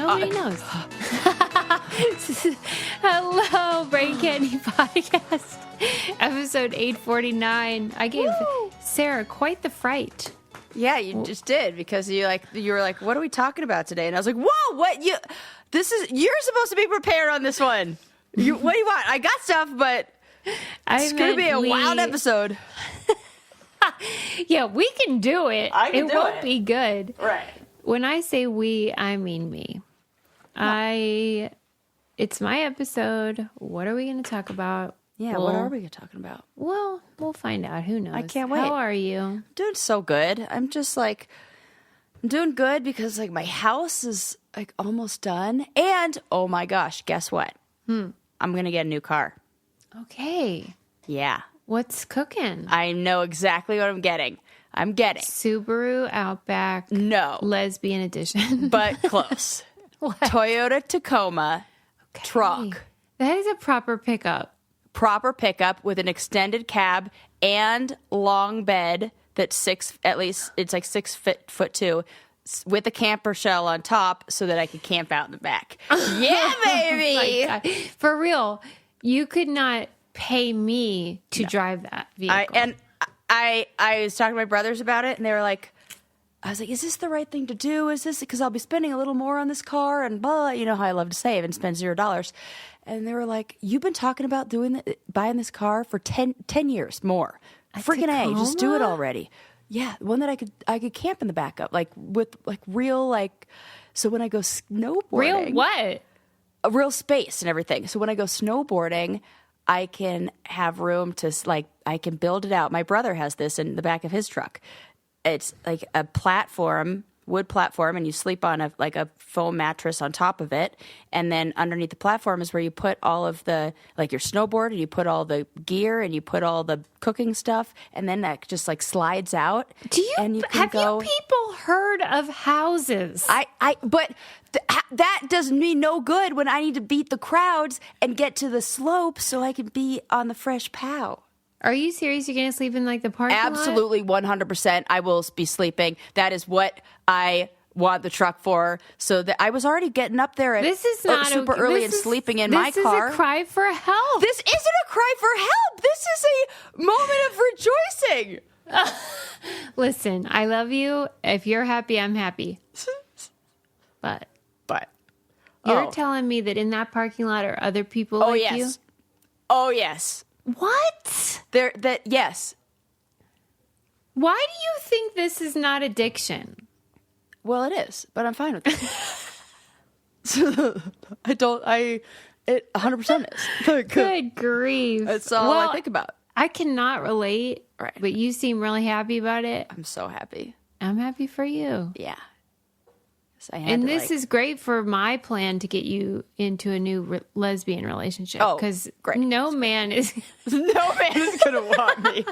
Nobody knows. Hello, Brain Candy Podcast, episode 849. I gave Sarah quite the fright. Yeah, you just did, because you were like, what are we talking about today? And I was like, whoa, what you're supposed to be prepared on this one. What do you want? I got stuff, but it's going to be a wild episode. Yeah, we can do it. It won't be good. Right. When I say we, I mean me. It's my episode. What are we going to talk about? Yeah, what are we talking about? Well, we'll find out. Who knows? I can't wait. How are you? I'm doing so good. I'm doing good because my house is almost done. And oh my gosh, guess what? I'm going to get a new car. Okay. Yeah. What's cooking? I know exactly what I'm getting. I'm getting Subaru Outback. No. Lesbian edition. But close. What? Toyota Tacoma truck. That is a proper pickup. Proper pickup with an extended cab and long bed that's 6 foot 2 with a camper shell on top so that I could camp out in the back. Yeah, baby. Oh my God. For real, you could not pay me to drive that vehicle. I was talking to my brothers about it, and they were like, I was like, is this the right thing to do? Is this because I'll be spending a little more on this car and blah, you know how I love to save and spend $0. And they were like, you've been talking about buying this car for 10 years more. Freaking A, just do it already. Yeah, one that I could camp in the back of, with real, so when I go snowboarding. Real what? A real space and everything. So when I go snowboarding, I can have room to, I can build it out. My brother has this in the back of his truck. It's like a platform, wood platform, and you sleep on a foam mattress on top of it. And then underneath the platform is where you put all of the, your snowboard, and you put all the gear, and you put all the cooking stuff, and then that just slides out. Have you people heard of houses? But that does me no good when I need to beat the crowds and get to the slope so I can be on the fresh pow. Are you serious? You're going to sleep in the parking lot? Absolutely, 100%. I will be sleeping. That is what I want the truck for. So that I was already getting up there super early and sleeping in my car. This is a cry for help. This isn't a cry for help. This is a moment of rejoicing. Listen, I love you. If you're happy, I'm happy. But you're telling me that in that parking lot are other people like you? Oh, yes. What? Yes. Why do you think this is not addiction? Well, it is, but I'm fine with it. It 100% is. Good grief. That's all I think about. I cannot relate, right, but you seem really happy about it. I'm so happy. I'm happy for you. Yeah. This is great for my plan to get you into a new lesbian relationship. Oh, because great. No man is going to want me. A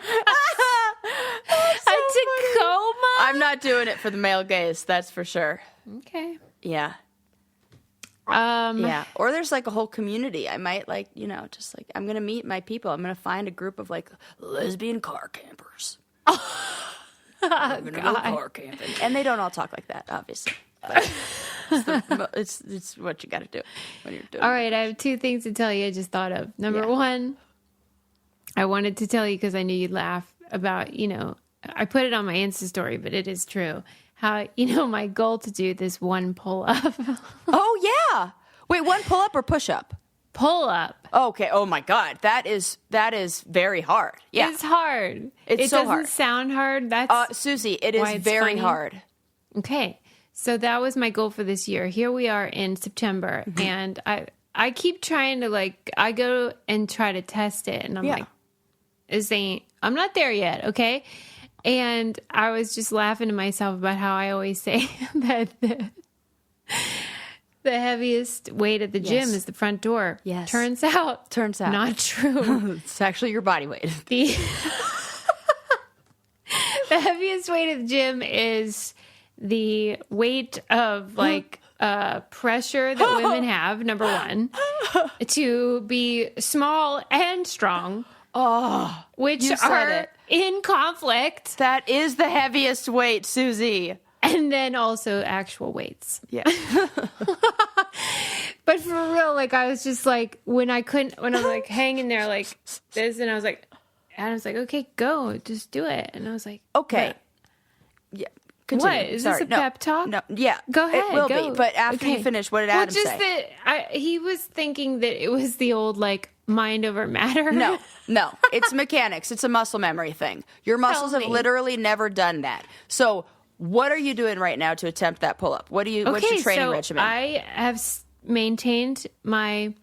Tacoma? I'm not doing it for the male gaze, that's for sure. Okay. Yeah. Yeah. Or there's a whole community. I might I'm going to meet my people. I'm going to find a group of lesbian car campers. I'm going to go car camping. And they don't all talk like that, obviously. It's what you got to do when you're doing. All right, I have two things to tell you I just thought of. Number one, I wanted to tell you because I knew you'd laugh about, I put it on my Insta story, but it is true. How, my goal to do this one pull-up. Oh, yeah. Wait, one pull-up or push-up? Pull-up. Okay. Oh, my God. That is very hard. Yeah. It's hard. It so hard. Doesn't sound hard. That's Susie, it is very funny. hard. Okay. So that was my goal for this year. Here we are in September, and I keep trying to I go and try to test it, and I'm I'm not there yet, okay? And I was just laughing to myself about how I always say that the heaviest weight at the gym is the front door. Yes. Turns out. Not true. It's actually your body weight. The heaviest weight at the gym is the weight of pressure that women have, number one, to be small and strong, which are in conflict. That is the heaviest weight, Susie. And then also actual weights. Yeah. But for real, like I was just like, when I was like hanging there like this, and I was like, okay, go, just do it. And I was like, okay. Yeah. Continue. What? Is this a pep talk? No. Yeah. Go ahead. It will be. But after you finish, what did Adam say? That he was thinking that it was the old like mind over matter. No. It's mechanics. It's a muscle memory thing. Your muscles have literally never done that. So what are you doing right now to attempt that pull-up? What's your training regimen? I have maintained my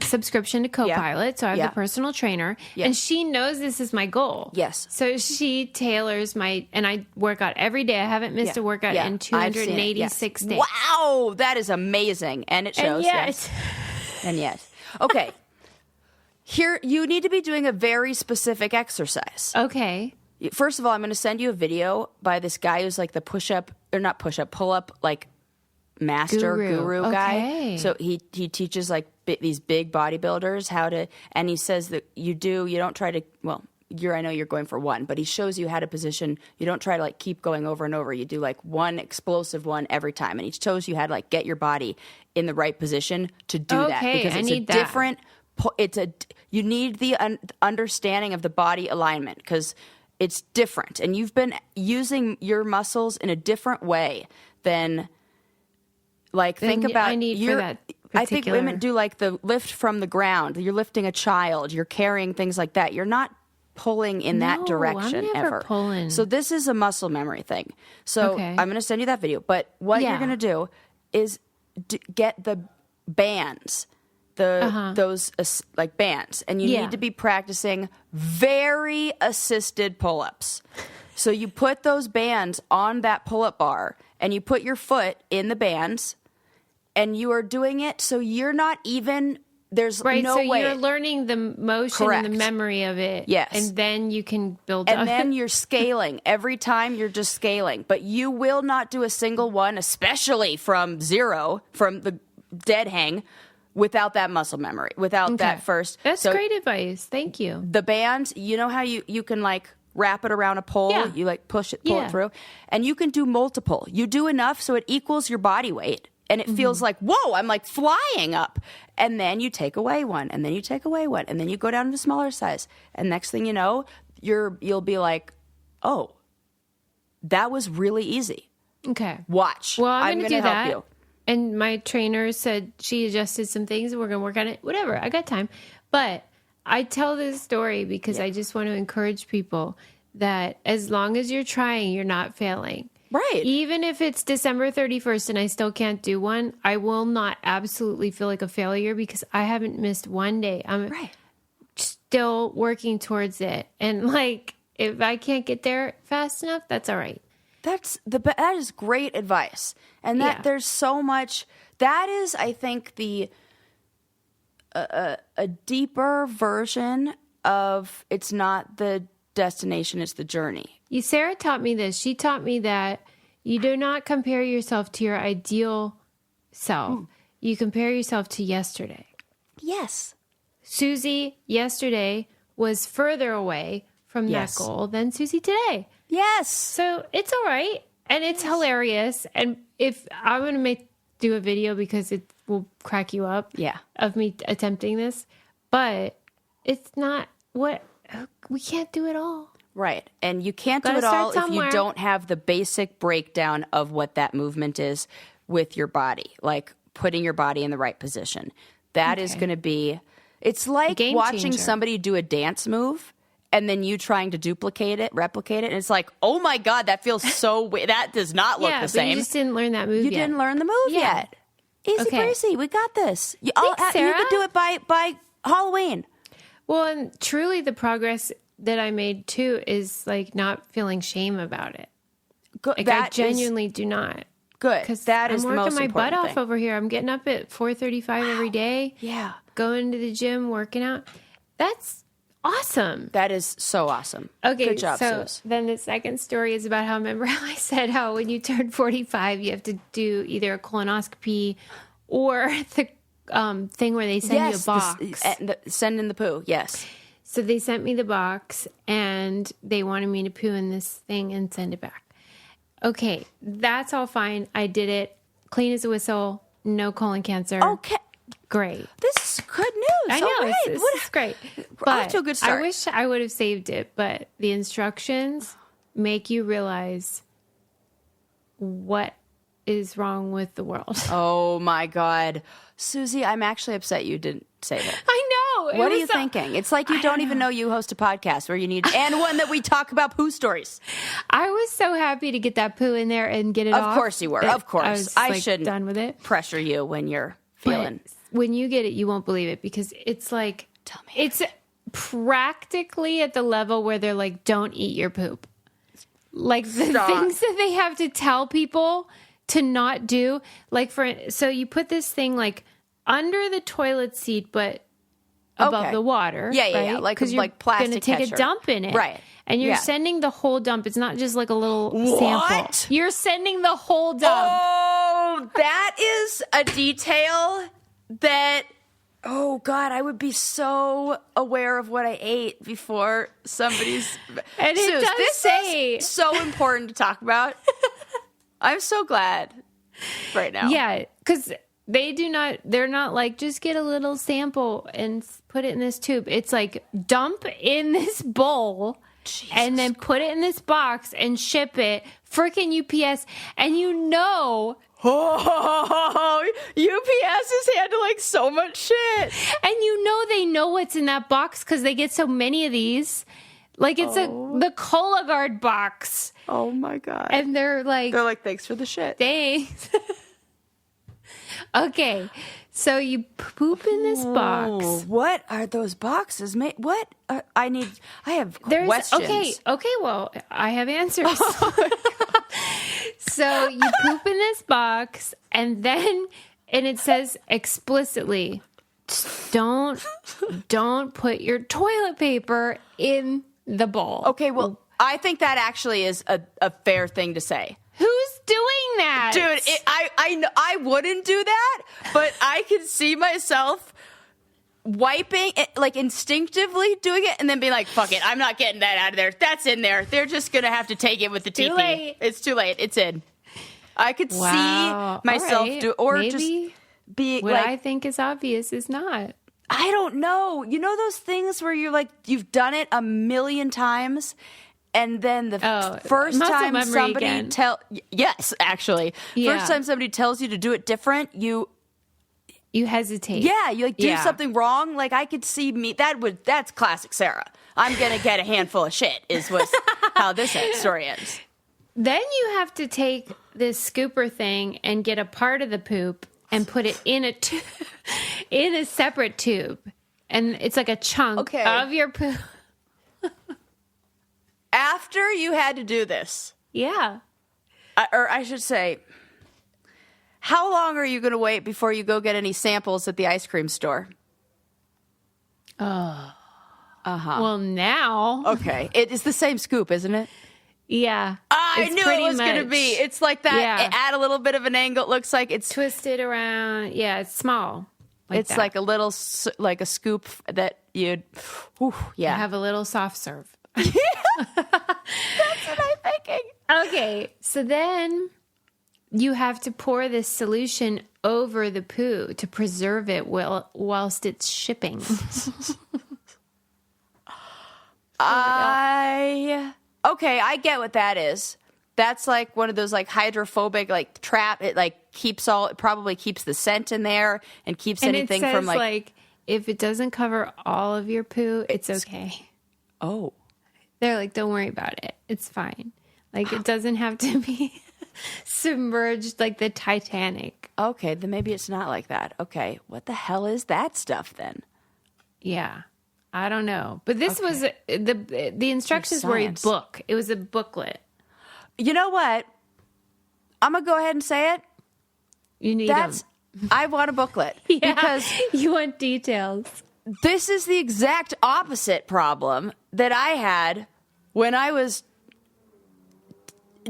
subscription to Copilot, so I have a personal trainer, and she knows this is my goal. Yes. So she tailors and I work out every day. I haven't missed a workout in 286 days. Wow, that is amazing. And it shows. And yet. Okay. Here, you need to be doing a very specific exercise. Okay. First of all, I'm going to send you a video by this guy who's like the pull-up, like master guru guy. Okay. So he teaches like these big bodybuilders how to, and he says that you don't try to, well, I know you're going for one, but he shows you how to position. You don't try to like keep going over and over. You do like one explosive one every time. And he shows you how to like get your body in the right position to do that. Because it's a different, you need the understanding of the body alignment because it's different. And you've been using your muscles in a different way than like, think about I think women do like the lift from the ground. You're lifting a child. You're carrying things like that. You're not pulling in that direction I'm never ever. Pulling. So this is a muscle memory thing. So I'm going to send you that video. But what you're going to do is get the bands, those like bands, and you need to be practicing very assisted pull-ups. So you put those bands on that pull-up bar, and you put your foot in the bands. And you are doing it so you're not even, there's no way. So you're learning the motion and the memory of it. Yes. And then you can build up. And then you're scaling. Every time you're just scaling. But you will not do a single one, especially from zero, from the dead hang, without that muscle memory, without that first. That's great advice. Thank you. The bands, you know how you can like wrap it around a pole? Yeah. You like pull it through. And you can do multiple. You do enough so it equals your body weight. And it feels like, whoa, I'm like flying up. And then you take away one, and then you take away one, and then you go down to the smaller size. And next thing you know, you'll be like, oh, that was really easy. Okay. Watch. Well, I'm going to to help you. And my trainer said she adjusted some things, and we're going to work on it. Whatever. I got time. But I tell this story because I just want to encourage people that as long as you're trying, you're not failing. Right. Even if it's December 31st and I still can't do one, I will not absolutely feel like a failure because I haven't missed one day. I'm still working towards it. And like, if I can't get there fast enough, that's all right. That is great advice. And that there's so much, that is, I think, a deeper version of it's not the destination, it's the journey. Sarah taught me this. She taught me that you do not compare yourself to your ideal self. You compare yourself to yesterday. Yes. Susie yesterday was further away from that goal than Susie today. Yes. So it's all right. And it's hilarious. And if I'm going to do a video because it will crack you up of me attempting this, but it's not we can't do it all. Right. And you can't do it all if you don't have the basic breakdown of what that movement is with your body, like putting your body in the right position. That is going to be, it's like watching somebody do a dance move and then you trying to replicate it. And it's like, oh my God, that feels so that does not look the same. You just didn't learn that move yet. You didn't learn the move yet. Easy breezy. We got this. Thanks, Sarah. You can do it by Halloween. Well, and truly the progress that I made too is like not feeling shame about it. Like I genuinely do not. Good. Because that is the most important thing. I'm working my butt off over here. I'm getting up at 4:35 every day. Yeah. Going to the gym, working out. That's awesome. That is so awesome. Okay. Good job, so Suze. then the second story is about remember how I said how when you turn 45, you have to do either a colonoscopy or the thing where they send you a box. Send in the poo. Yes. So they sent me the box and they wanted me to poo in this thing and send it back. Okay, that's all fine. I did it. Clean as a whistle. No colon cancer. Okay. Great. This is good news. I know. All right. This is great. We're off to a good start. I wish I would have saved it, but the instructions make you realize what is wrong with the world. Oh, my God. Susie, I'm actually upset you didn't save it. I know. What are you thinking? It's like you don't even know you host a podcast where you need, and one that we talk about poo stories. I was so happy to get that poo in there and get it off. Of course you were. Of course. I was shouldn't done with it. Pressure you when you're feeling. But when you get it, you won't believe it because it's like, Tell me. It's practically at the level where they're like, don't eat your poop. Like the things that they have to tell people to not do. Like so you put this thing like under the toilet seat, but above the water. Yeah, right? yeah. Like plastic you're going to take catcher. a dump in it. Right. And you're sending the whole dump. It's not just like a little sample. You're sending the whole dump. Oh, that is a detail that, oh, God, I would be so aware of what I ate before somebody's... And it does this say... is so important to talk about. I'm so glad right now. Yeah, because they're not like, just get a little sample and put it in this tube. It's like, dump in this bowl... Jesus and then put it in this box and ship it. Frickin' UPS. And UPS is handling so much shit. And they know what's in that box because they get so many of these. Like it's the Cologuard box. Oh my God. And they're like, thanks for the shit. Thanks. Okay. So you poop in this box. What are those boxes made? What? I have questions. Okay. Well, I have answers. So you poop in this box, and it says explicitly, don't put your toilet paper in the bowl. Okay. Well, I think that actually is a fair thing to say. Who's doing that? Dude, I wouldn't do that, but I can see myself wiping it, like instinctively doing it and then being like, fuck it, I'm not getting that out of there. That's in there. They're just going to have to take it with the TP. Late. It's too late. It's in. I could see myself do, or maybe just be what like, I think is obvious is not. I don't know. You know those things where you're like, you've done it a million times and then the first time somebody yes, actually. Yeah. First time somebody tells you to do it different, you hesitate. Yeah, you like do something wrong. Like I could see me that's classic Sarah. I'm going to get a handful of shit is how this story ends. Then you have to take this scooper thing and get a part of the poop and put it in a separate tube. And it's like a chunk of your poop. After you had to do this. Yeah. Or I should say, how long are you going to wait before you go get any samples at the ice cream store? Oh. Uh-huh. Well, now. Okay. It is the same scoop, isn't it? Yeah. I knew it was going to be. It's like that. Yeah. Add a little bit of an angle. It looks like it's twisted around. Yeah, it's small. It's like a little, like a scoop that you'd, You have a little soft serve. Yeah. That's what I'm thinking. Okay, so then you have to pour this solution over the poo to preserve it whilst it's shipping. I get what that is. That's like one of those like hydrophobic like trap. It like it probably keeps the scent in there and keeps anything from like if it doesn't cover all of your poo, it's okay. Oh. They're like, don't worry about it. It's fine. Like, it doesn't have to be submerged like the Titanic. Okay, then maybe it's not like that. Okay, what the hell is that stuff then? Yeah, I don't know. But this was, the instructions were a book. It was a booklet. You know what? I'm going to go ahead and say it. You need them. I want a booklet. Yeah, because you want details. This is the exact opposite problem that I had when I was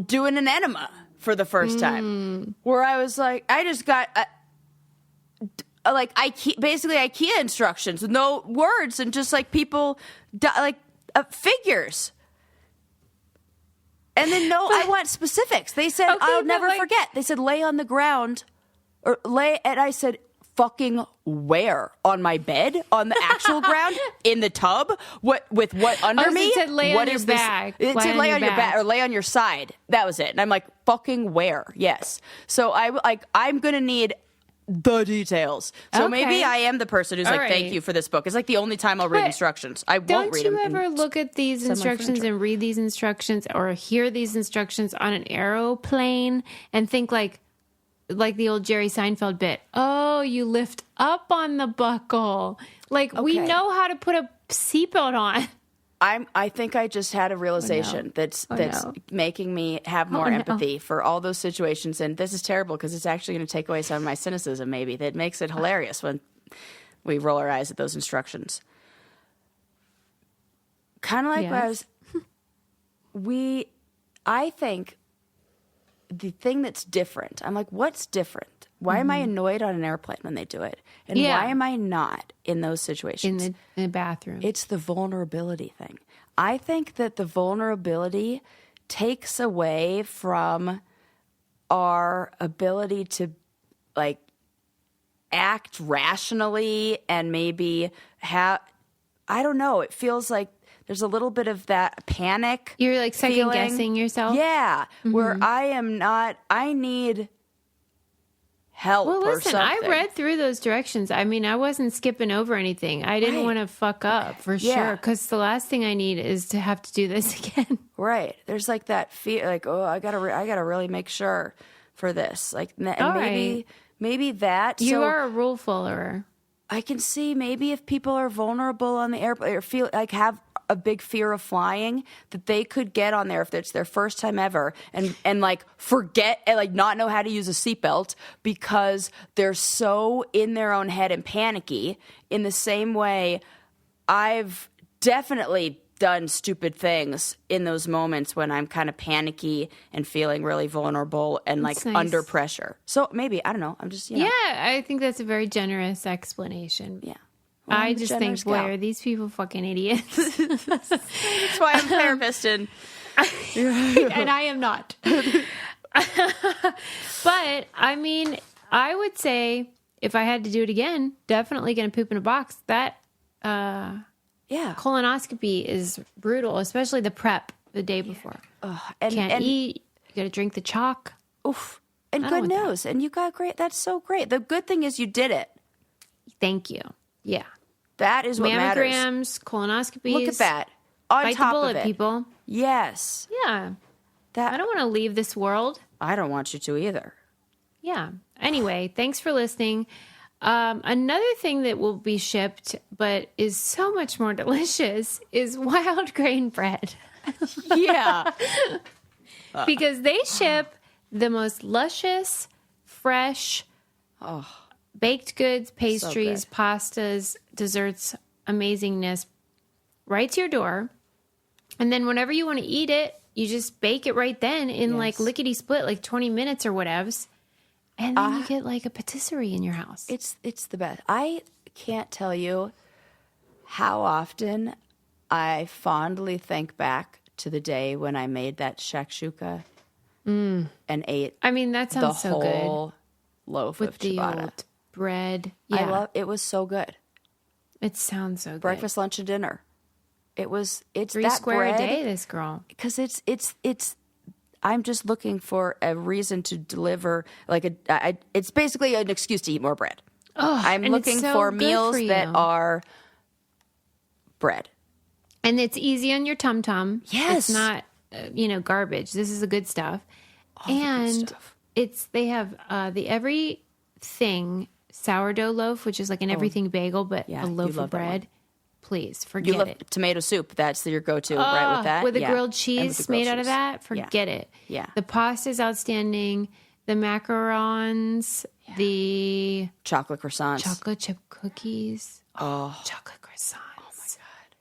doing an enema for the first time, where I was like, I just got basically IKEA instructions with no words and just like people like figures. And then I want specifics. They said, I'll never forget. They said, lay on the ground and I said, fucking where? On my bed? On the actual ground? In the tub? What under me? It said lay on your back. It said lay on your back or lay on your side. That was it. And I'm like, fucking where? Yes. So I'm going to need the details. So maybe I am the person who's thank you for this book. It's like the only time I'll read instructions. I won't read them. Don't you ever look at these instructions and read these instructions or hear these instructions on an aeroplane and think like the old Jerry Seinfeld bit, oh, you lift up on the buckle. We know how to put a seatbelt on. I think I just had a realization that's making me have more empathy for all those situations. And this is terrible because it's actually going to take away some of my cynicism, maybe, that makes it hilarious when we roll our eyes at those instructions. Kind of like I think the thing that's different, I'm like, what's different? Why am I annoyed on an airplane when they do it? And why am I not in those situations? In the bathroom. It's the vulnerability thing. I think that the vulnerability takes away from our ability to act rationally and maybe I don't know. It feels like there's a little bit of that panic. You're like second guessing yourself? Yeah. Where I need help or something. I read through those directions. I mean, I wasn't skipping over anything. I didn't want to fuck up for sure. Because the last thing I need is to have to do this again. Right. There's like that fear, like, oh, I gotta really make sure for this. Like, and maybe that. You are a rule follower. I can see maybe if people are vulnerable on the airplane or feel like have a big fear of flying, that they could get on there if it's their first time ever and like forget and like not know how to use a seatbelt because they're so in their own head and panicky. In the same way, I've definitely done stupid things in those moments when I'm kind of panicky and feeling really vulnerable and like under pressure. So maybe, I don't know. I'm just, Yeah, I think that's a very generous explanation. Yeah. Well, I just think, boy, are these people fucking idiots? That's why I'm a therapist and I am not. But I mean, I would say if I had to do it again, definitely gonna poop in a box. That colonoscopy is brutal, especially the prep the day before. Can't eat. You got to drink the chalk. Oof. And good news. And you got great. That's so great. The good thing is you did it. Thank you. Yeah. That is what matters. Mammograms, colonoscopies. Look at that. On Bite top the bullet, of it. people. Yes. Yeah. I don't want to leave this world. I don't want you to either. Yeah. Anyway, thanks for listening. Another thing that will be shipped, but is so much more delicious, is wild grain bread. Yeah. Because they ship the most luscious, fresh, baked goods, pastries, pastas, desserts, amazingness right to your door. And then whenever you want to eat it, you just bake it right then in like lickety-split, like 20 minutes or whatevs. And then you get like a patisserie in your house. It's the best. I can't tell you how often I fondly think back to the day when I made that shakshuka and ate. I mean, that sounds so good. The whole loaf with of the ciabatta. old bread. Yeah, it was so good. It sounds so good. Breakfast, lunch, and dinner. It's 3 that square bread, a day. This girl, because it's. I'm just looking for a reason to deliver, it's basically an excuse to eat more bread. I'm looking for meals that are bread. And it's easy on your tum-tum. Yes. It's not, garbage. This is the good stuff. All the good stuff. They have the everything sourdough loaf, which is like an everything bagel, but a loaf of bread. Please, forget it. Tomato soup, that's your go-to, right, with that? With the grilled cheese made out of that, forget it. Yeah. The pasta's outstanding. The macarons, the... Chocolate croissants. Chocolate chip cookies. Oh. Chocolate croissants. Oh, my God.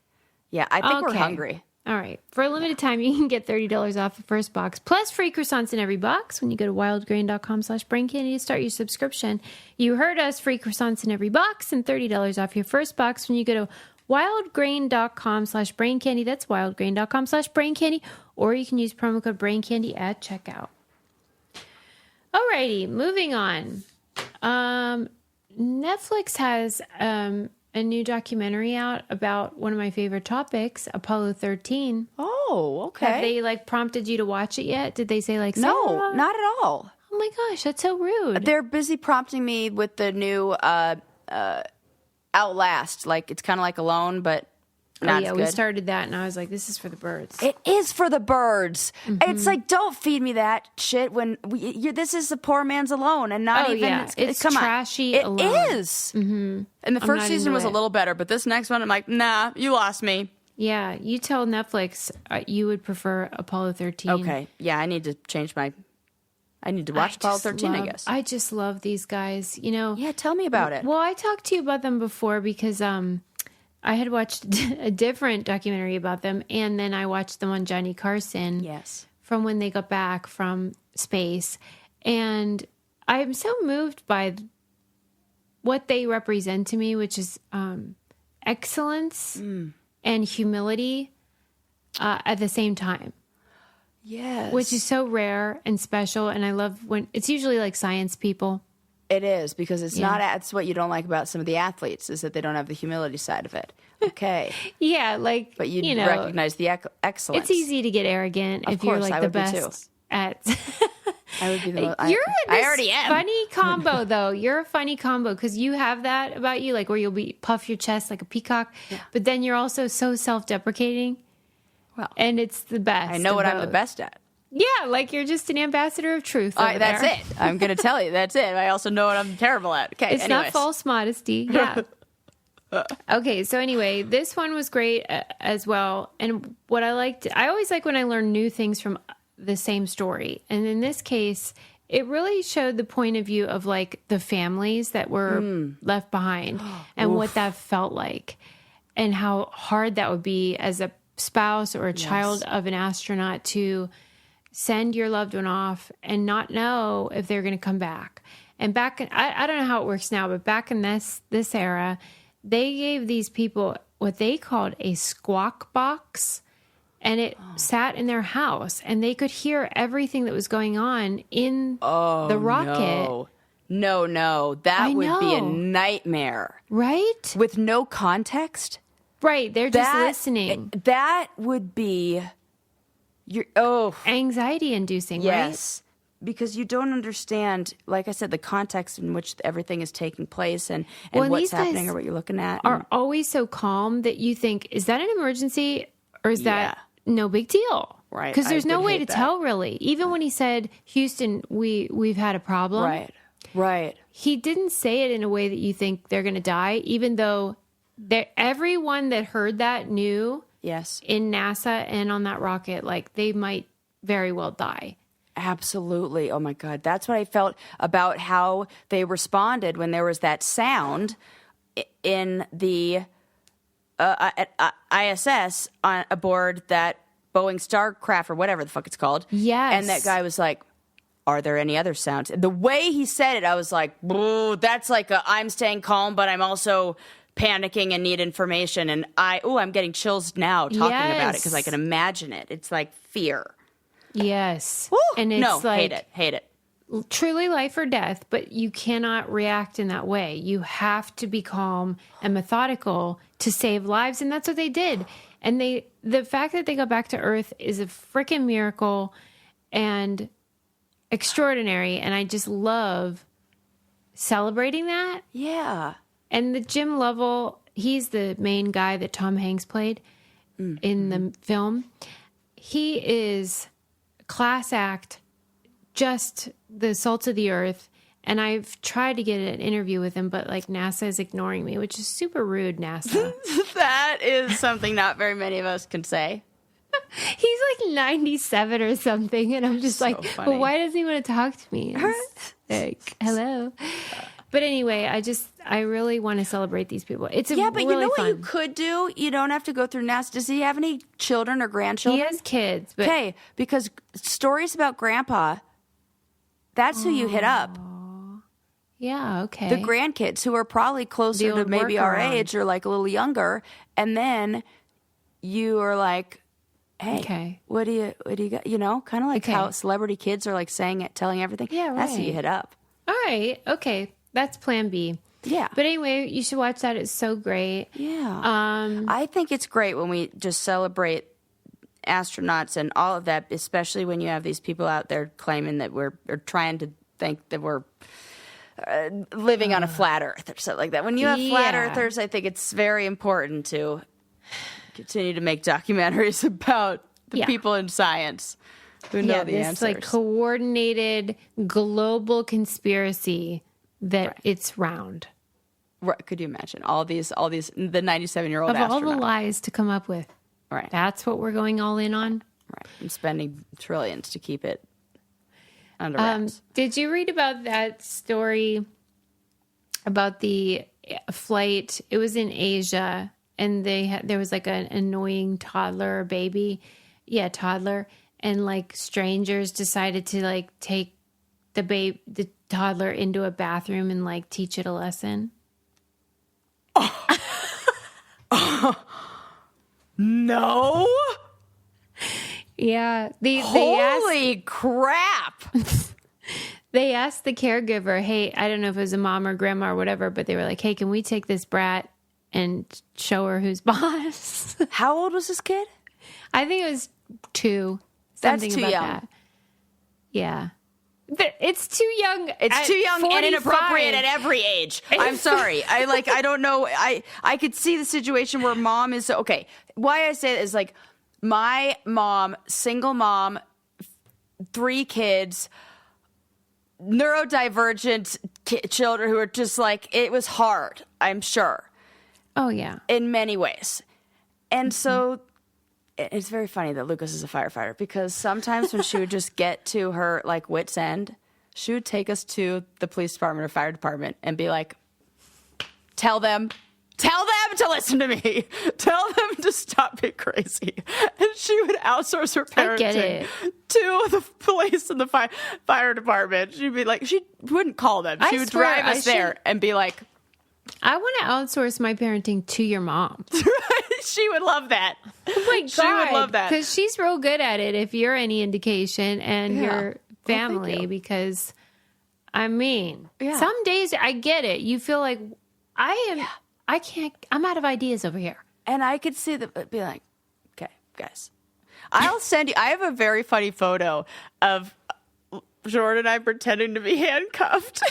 Yeah, I think we're hungry. All right. For a limited time, you can get $30 off the first box, plus free croissants in every box when you go to wildgrain.com/braincandy to start your subscription. You heard us, free croissants in every box and $30 off your first box when you go to wildgrain.com/braincandy. That's wildgrain.com/braincandy. Or you can use promo code braincandy at checkout. Alrighty, moving on. Netflix has a new documentary out about one of my favorite topics, Apollo 13. Oh, okay. Have they prompted you to watch it yet? Did they say no, Sarah? not at all. Oh my gosh, that's so rude. They're busy prompting me with the new Outlast. It's kind of like Alone, but not as good. We started that, and I was like, this is for the birds. It is for the birds. Mm-hmm. It's don't feed me that shit when this is the poor man's Alone, and not even. Yeah. It's come trashy. On. It is. Mm-hmm. And the first season was a little better, but this next one, I'm like, nah, you lost me. Yeah, you tell Netflix you would prefer Apollo 13. Okay, yeah, I need to change my. I need to watch Apollo 13, I guess. I just love these guys. Yeah, tell me about it. Well, I talked to you about them before because I had watched a different documentary about them, and then I watched them on Johnny Carson. Yes. From when they got back from space. And I'm so moved by what they represent to me, which is excellence and humility at the same time. Yes. Which is so rare and special. And I love when it's usually science people. It is, because it's not. That's what you don't like about some of the athletes, is that they don't have the humility side of it. Okay. Yeah, but you recognize the excellence. It's easy to get arrogant if you're the best at. I would be the most. I already am. Funny combo though. You're a funny combo because you have that about you, where you'll puff your chest like a peacock, but then you're also so self-deprecating. Well, and it's the best. I know what I'm the best at. Yeah, you're just an ambassador of truth. That's it. I'm going to tell you. That's it. I also know what I'm terrible at. Okay, it's not false modesty. Yeah. Okay, so anyway, this one was great as well. And what I always like when I learn new things from the same story. And in this case, it really showed the point of view of the families that were left behind and what that felt like and how hard that would be as a spouse or a child of an astronaut to send your loved one off and not know if they're going to come back. And I don't know how it works now, but back in this era, they gave these people what they called a squawk box, and it sat in their house, and they could hear everything that was going on in the rocket. No. That would be a nightmare. Right? With no context? Right. They're just listening. That would be... anxiety inducing, yes, right? Because you don't understand, like I said, the context in which everything is taking place and what's happening or what you're looking at. Are always so calm that you think, is that an emergency or is that no big deal? Right. Because there's no way to tell, really. Even when he said, Houston, we've had a problem. Right. He didn't say it in a way that you think they're going to die, even though everyone that heard that knew... Yes. In NASA and on that rocket, they might very well die. Absolutely. Oh my God. That's what I felt about how they responded when there was that sound in the ISS aboard that Boeing Starcraft or whatever the fuck it's called. Yes. And that guy was like, are there any other sounds? The way he said it, I was like, that's I'm staying calm, but I'm also panicking and need information. And I'm getting chills now talking about it because I can imagine it. It's like fear. Yes. Woo! And it's hate it. Truly life or death, but you cannot react in that way. You have to be calm and methodical to save lives. And that's what they did. And the fact that they got back to Earth is a freaking miracle and extraordinary. And I just love celebrating that. Yeah. And the Jim Lovell, he's the main guy that Tom Hanks played in the film. He is class act, just the salt of the earth. And I've tried to get an interview with him, but NASA is ignoring me, which is super rude, NASA. That is something not very many of us can say. He's 97 or something. And I'm just funny. Well, why doesn't he want to talk to me? Hello. But anyway, I really want to celebrate these people. It's but really you know fun. What you could do? You don't have to go through NASA. Does he have any children or grandchildren? He has kids. Okay, because stories about Grandpa, that's who you hit up. Yeah, okay. The grandkids who are probably closer to maybe our age or like a little younger. And then you are like, hey, okay. what do you got? You know, kind of like how celebrity kids are like telling everything. Yeah, right. That's who you hit up. All right. Okay. That's plan B. Yeah. But anyway, you should watch that. It's so great. Yeah. I think it's great when we just celebrate astronauts and all of that, especially when you have these people out there claiming that or trying to think that we're living on a flat earth or something like that. When you have flat earthers, I think it's very important to continue to make documentaries about the people in science who know the answers. Like coordinated global conspiracy that it's round. Right. Could you imagine all these the 97-year-old astronaut. All the lies to come up with. Right. That's what we're going all in on. Right. And spending trillions to keep it under wraps. Did you read about that story about the flight? It was in Asia, and there was like an annoying toddler baby. Yeah, toddler. And like strangers decided to like take the toddler into a bathroom and like teach it a lesson. No. Yeah. Holy crap. They asked the caregiver, hey, I don't know if it was a mom or grandma or whatever, but they were like, hey, can we take this brat and show her who's boss? How old was this kid? I think it was 2. That's too young. That. Yeah. It's too young. It's too young 45. and inappropriate at every age. I'm sorry. I don't know. I could see the situation where mom is okay. Why I say it is like my mom, single mom, 3 kids, neurodivergent children who are just like, it was hard, I'm sure. Oh, yeah. In many ways. And so it's very funny that Lucas is a firefighter because sometimes when she would just get to her like wit's end, she would take us to the police department or fire department and be like, tell them to listen to me. Tell them to stop being crazy. And she would outsource her parenting to the police and the fire department. She'd be like, she wouldn't call them. She would drive us there and be like, I want to outsource my parenting to your mom. She would love that. Oh my God. She would love that. Because she's real good at it if you're any indication and your family. Because, I mean, some days I get it. You feel like I'm out of ideas over here. And I could see that, be like, okay, guys, I'll send you, I have a very funny photo of Jordan and I pretending to be handcuffed.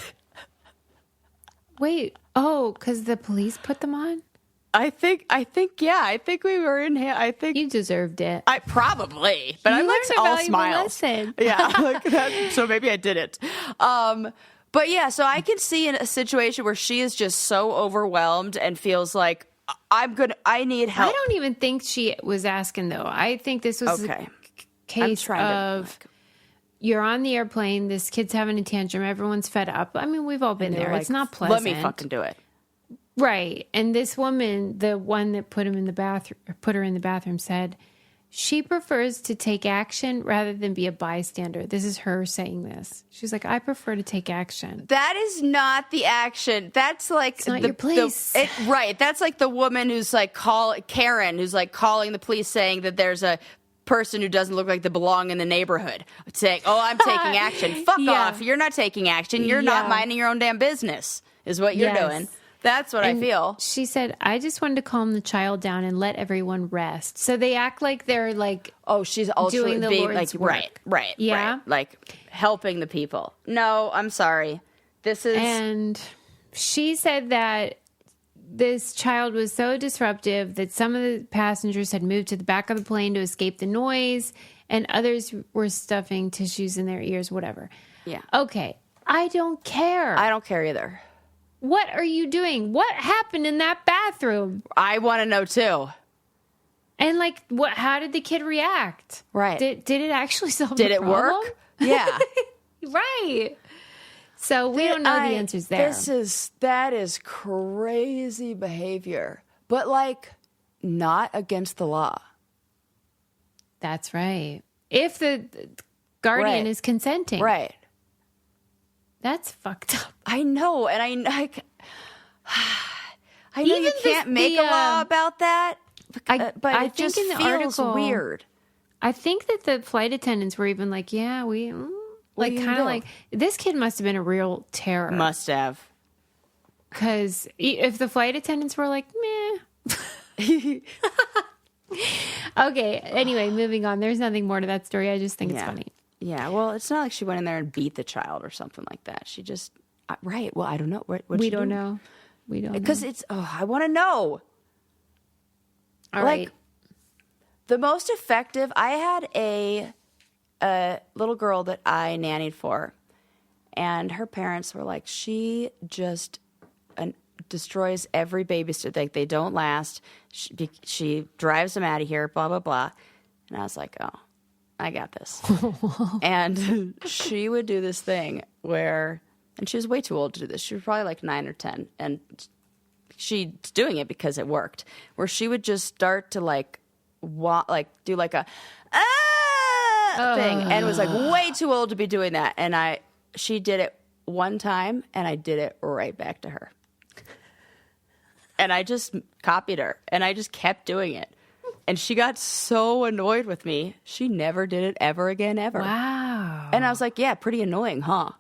Wait, because the police put them on? I think, I think we were in here. I think you deserved it. I probably, but I'm like all smiles. Lesson. Yeah, like that, so maybe I did it. But yeah, so I can see in a situation where she is just so overwhelmed and feels like I need help. I don't even think she was asking though. I think this was a case of you're on the airplane. This kid's having a tantrum. Everyone's fed up. I mean, we've all been there. Like, it's not pleasant. Let me fucking do it. Right. And this woman, the one that put her in the bathroom said she prefers to take action rather than be a bystander. This is her saying this. She's like, I prefer to take action. That is not the action. That's like it's not your place. Right. That's like the woman who's like Karen, who's like calling the police saying that there's a person who doesn't look like they belong in the neighborhood, saying, oh, I'm taking action. Fuck off. You're not taking action. You're not minding your own damn business is what you're doing. That's what I feel. She said, I just wanted to calm the child down and let everyone rest. So they act like they're like, oh, she's also doing the Lord's like, work. Right. Yeah. Right. Like helping the people. No, I'm sorry. And she said that this child was so disruptive that some of the passengers had moved to the back of the plane to escape the noise and others were stuffing tissues in their ears, whatever. Yeah. Okay. I don't care. I don't care either. What are you doing? What happened in that bathroom? I want to know too. And like, how did the kid react? Right. Did it actually solve the problem? Did it work? Yeah. Right. So we don't know the answers there. That is crazy behavior, but like not against the law. That's right. If the guardian is consenting. Right. That's fucked up. I know, and I know Even you can't make a law about that, but I it think just in the feels article, weird. I think that the flight attendants were even like, yeah, we like kind of like this kid must have been a real terror. Must have. Because if the flight attendants were like, meh. Okay, anyway, moving on. There's nothing more to that story. I just think it's funny. Yeah, well, it's not like she went in there and beat the child or something like that. She just, right, well, I don't know. We don't know. We don't know. Because it's, I want to know. All right. The most effective, I had a little girl that I nannied for, and her parents were like, she just destroys every babysitter. Like, they don't last. She drives them out of here, blah, blah, blah. And I was like, oh, I got this. And she would do this thing where, and she was way too old to do this. She was probably like 9 or 10. And she's doing it because it worked, where she would just start to do like a thing, and was like way too old to be doing that. And she did it one time, and I did it right back to her. And I just copied her, and I just kept doing it. And she got so annoyed with me, she never did it ever again, ever. Wow. And I was like, yeah, pretty annoying, huh?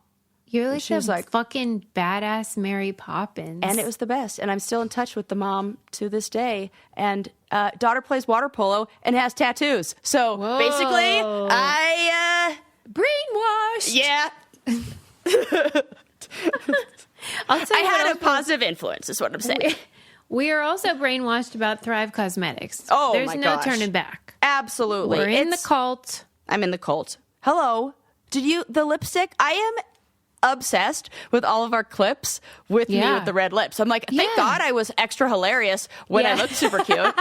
You're like the fucking badass Mary Poppins. And it was the best. And I'm still in touch with the mom to this day. And daughter plays water polo and has tattoos. So basically, I... brainwashed. Yeah. I had a positive influence, is what I'm saying. We are also brainwashed about Thrive Cosmetics. Oh, There's my no gosh. turning back. Absolutely. We're in the cult. I'm in the cult. Hello. The lipstick? I am obsessed with all of our clips with me with the red lips. I'm like, thank God I was extra hilarious when I looked super cute.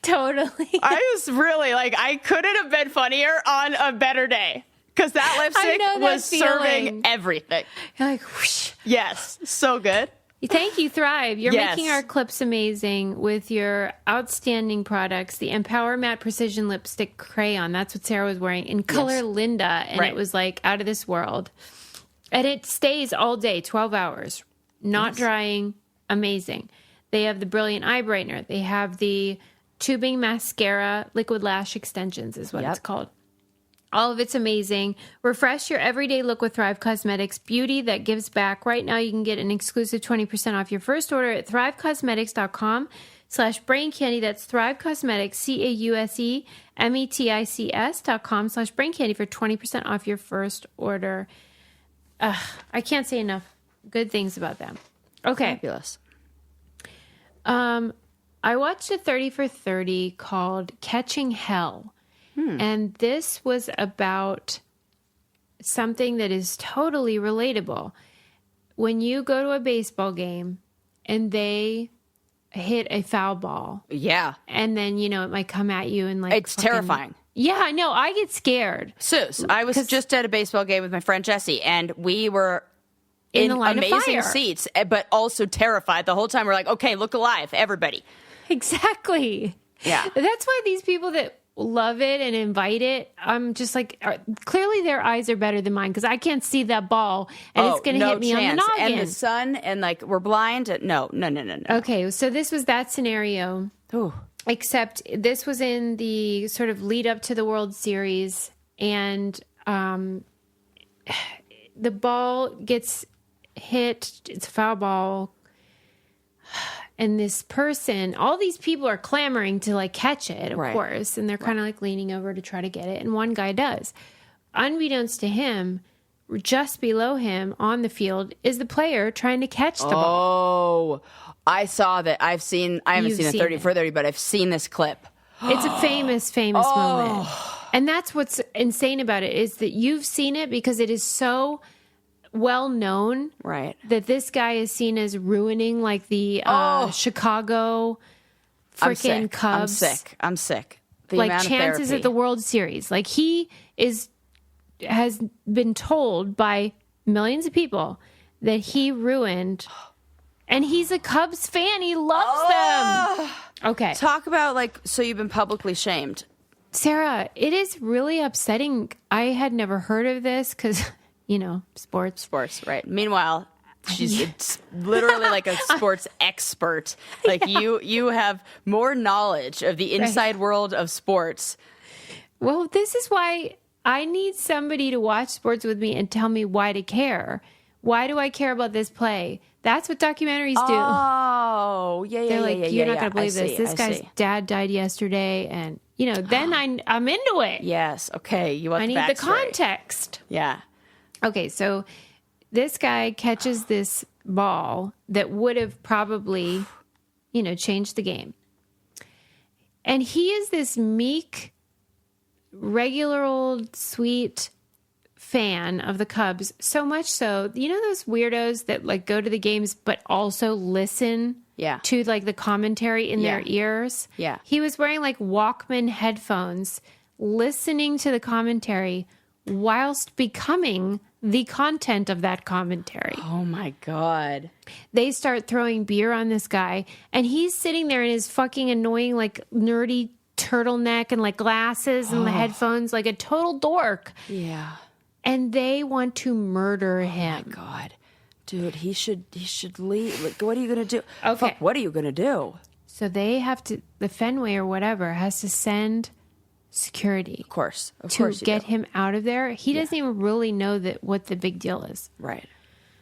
Totally. I was really like, I couldn't have been funnier on a better day. Because that lipstick was serving everything. You're like, whoosh. Yes. So good. Thank you, Thrive. You're making our clips amazing with your outstanding products. The Empower Matte Precision Lipstick Crayon. That's what Sarah was wearing in color Linda. And it was like out of this world. And it stays all day, 12 hours. Not drying. Amazing. They have the Brilliant Eye Brightener. They have the Tubing Mascara Liquid Lash Extensions is what it's called. All of it's amazing. Refresh your everyday look with Thrive Cosmetics. Beauty that gives back. Right now, you can get an exclusive 20% off your first order at thrivecosmetics.com/braincandy. That's Thrive Cosmetics, CAUSEMETICS.com/braincandy for 20% off your first order. I can't say enough good things about them. Okay. Fabulous. I watched a 30 for 30 called Catching Hell. And this was about something that is totally relatable. When you go to a baseball game and they hit a foul ball. Yeah. And then, it might come at you and it's terrifying. Yeah, I know. I get scared. Suze, I was just at a baseball game with my friend Jessie, and we were in amazing seats, but also terrified the whole time. We're like, okay, look alive, everybody. Exactly. Yeah. That's why these people that love it and invite it, I'm just like, clearly their eyes are better than mine because I can't see that ball and it's going to hit me on the noggin. And the sun and we're blind. No. Okay, so this was that scenario. Ooh. Except this was in the sort of lead up to the World Series, and the ball gets hit. It's a foul ball. And this person, all these people are clamoring to catch it, of course. And they're kind of leaning over to try to get it. And one guy does. Unbeknownst to him, just below him on the field is the player trying to catch the ball. Oh, I saw that. I haven't seen a 30 for 30, but I've seen this clip. It's a famous moment. And that's what's insane about it is that you've seen it because it is so well known that this guy is seen as ruining the Chicago freaking Cubs. I'm sick. Chances at the World Series. He has been told by millions of people that he ruined, and he's a Cubs fan. He loves them. Okay. Talk about so you've been publicly shamed. Sarah, it is really upsetting. I had never heard of this because sports. Sports, right. Meanwhile, she's literally like a sports expert. Like you have more knowledge of the inside world of sports. Well, this is why I need somebody to watch sports with me and tell me why to care. Why do I care about this play? That's what documentaries do. Oh, yeah. They're like, you're not going to believe this. This guy's dad died yesterday. And, then I'm into it. Yes. Okay. You want I need the context. Yeah. Okay. So this guy catches this ball that would have probably, changed the game. And he is this meek, regular old, sweet fan of the Cubs, so much so, those weirdos that like go to the games but also listen to like the commentary in their ears. Yeah. He was wearing like Walkman headphones, listening to the commentary whilst becoming the content of that commentary. Oh my God. They start throwing beer on this guy and he's sitting there in his fucking annoying like nerdy turtleneck and like glasses and the headphones like a total dork. Yeah. And they want to murder him. Oh my God. Dude, he should leave. Like, what are you going to do? Okay. Fuck, what are you going to do? So they have to, the Fenway or whatever has to send security. Of course. To get him out of there. He doesn't even really know what the big deal is. Right.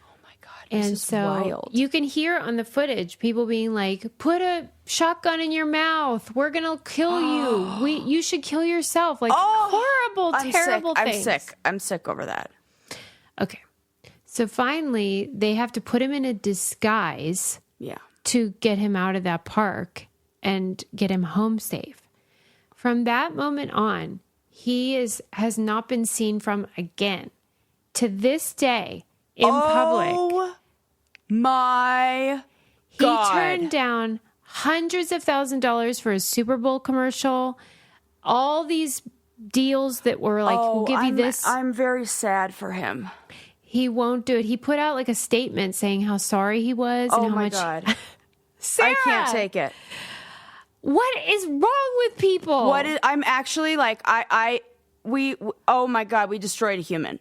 Oh my God. And this is so wild. you can hear on the footage people being like, put a shotgun in your mouth. We're going to kill you. You should kill yourself. Like horrible, terrible things. I'm sick over that. Okay. So finally, they have to put him in a disguise to get him out of that park and get him home safe. From that moment on, he has not been seen from again. To this day, in public. My God. He turned down hundreds of $1,000s for a Super Bowl commercial. All these deals that were like, we'll give you this. I'm very sad for him. He won't do it. He put out like a statement saying how sorry he was. And how much... God. Sarah, I can't take it. What is wrong with people? I'm actually like, oh my God, we destroyed a human.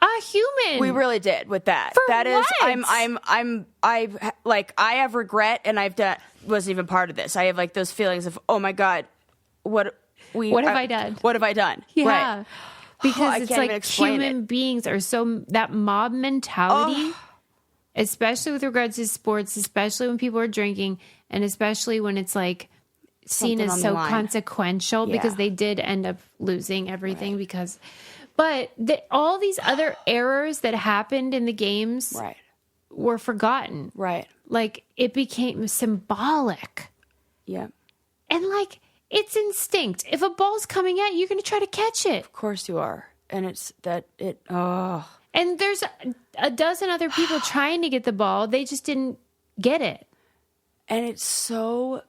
A human. We really did with that. For that what? I have regret and wasn't even part of this. I have like those feelings of, oh my God, what have I done? What have I done? Yeah. Right. Because it's like human beings are that mob mentality, especially with regards to sports, especially when people are drinking, and especially when it's like seen as so consequential because they did end up losing everything but all these other errors that happened in the games were forgotten. Right. Like it became symbolic. Yeah. And like, it's instinct. If a ball's coming at you, you're going to try to catch it. Of course you are. And And there's a dozen other people trying to get the ball. They just didn't get it. And it's so...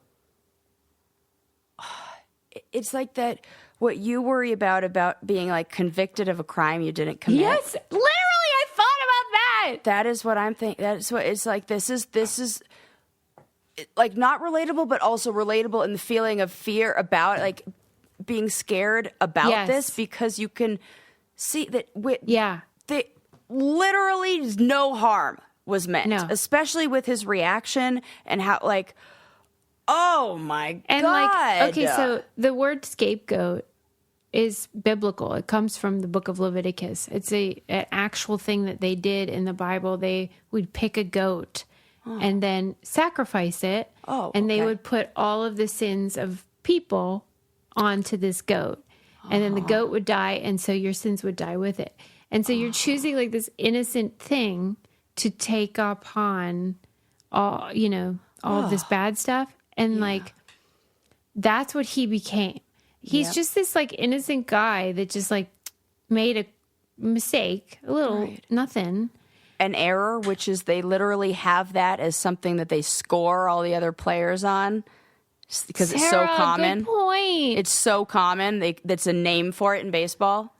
It's like that, what you worry about being like convicted of a crime you didn't commit. Yes, literally, I thought about that. That is what I'm thinking. That is what it's like. This is like not relatable, but also relatable in the feeling of fear about like being scared about this because you can see that literally no harm was meant, especially with his reaction and how like, oh my God. And like, okay, so the word scapegoat is biblical. It comes from the book of Leviticus. It's an actual thing that they did in the Bible. They would pick a goat and then sacrifice it. And they would put all of the sins of people onto this goat. And then the goat would die, and so your sins would die with it. And so you're choosing like this innocent thing to take upon all of this bad stuff. And like, that's what he became. He's just this like innocent guy that just like made a mistake, a little nothing. An error, which is they literally have that as something that they score all the other players on because it's so common. Good point. It's so common. That's a name for it in baseball.